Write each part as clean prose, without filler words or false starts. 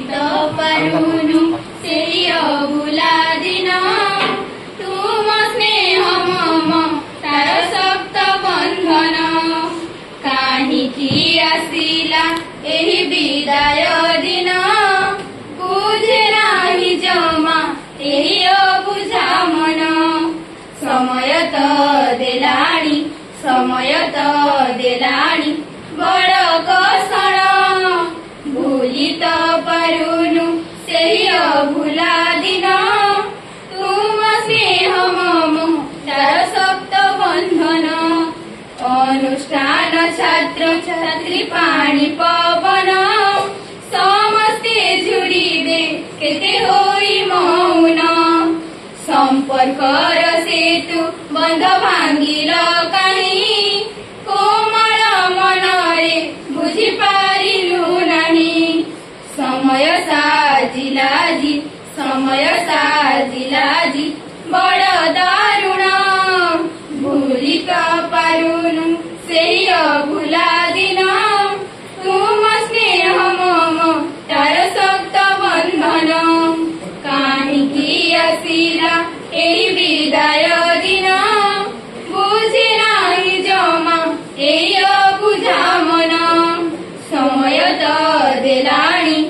तो पारुनु सेही अभुला दिन तुम स्नेह मम तार सप्त बंधन काहिकी आसिला एही विदाय दिन बुझे नाही जमा एही अबुझा मन समय तो देलाणी बड़ कषण भूली तो पारुनु सेही अभुला दिन तुम स्नेह मम तार सप्त बंधन अनुष्ठान छात्र छात्री पाणी पवन समस्ते जुड़िबे केते होई मौन संपर्कर सेतु बंध भांगिल काहीं कोमल मनरे बुझी पारिलु नाही समय साजिलाजी बड़ दारुण भूली तो पारुनु सेही अभुला दिन तुम स्नेह मम तार सप्त बंधन काहिकी आसिला एही विदाय दिन बुझे नाही जमा एही अबुझा मन समय तो देलाणी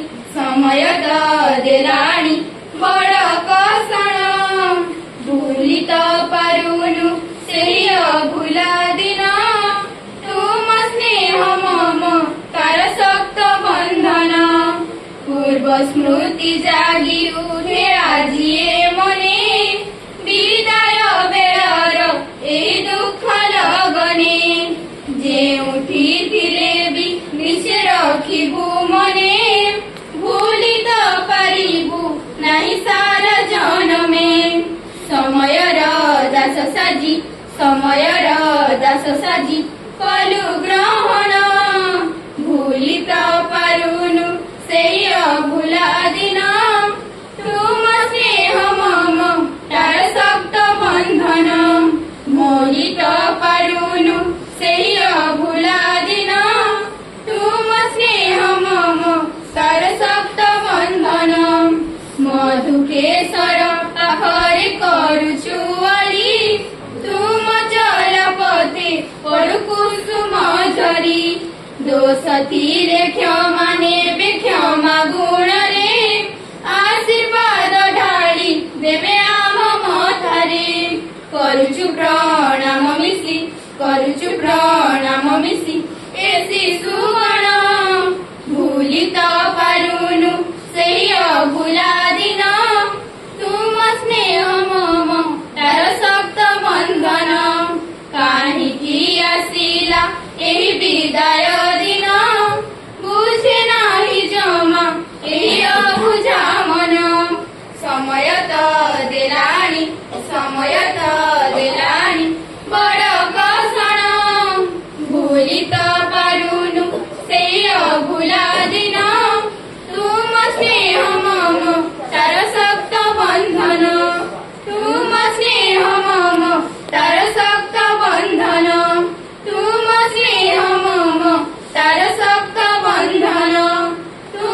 बड़ कषण भूली तो पारुनु सेही अभुला दिन तुम स्नेह मम तार सप्त बंधन पूर्व स्मृति जागी उठे आजिए मने विदाय बेळर एही दुख लगने जेउठी थिले भी निशे रखिबु मने भूली तो पारिबु नाही सारा जनमे समयर दास साजी कलु ग्रहण भूली तो पारुनु सेही अभुला दिन तुम स्नेह मम तार सप्त बंधन मोहि तो पारुनु सेही अभुला दिन तुम स्नेह मम तार सप्त बंधन मधुकेशर पाखरे करुछु अली तुम चलपथे पड़ु कुसुम झरी दोष थिले क्षमा नेबे क्षमा गुण रे आशीर्वाद ढाली देबे आम मथारे करुछु प्रणाम मिसी ए शिशुगण भूली तो पारुनु सेही अभुला दिन तुम स्नेह मम तार सप्त बंधन काहिकी आसिला एही विदाय दिन बुझे नाही जमा एही अबुझा मन समय तो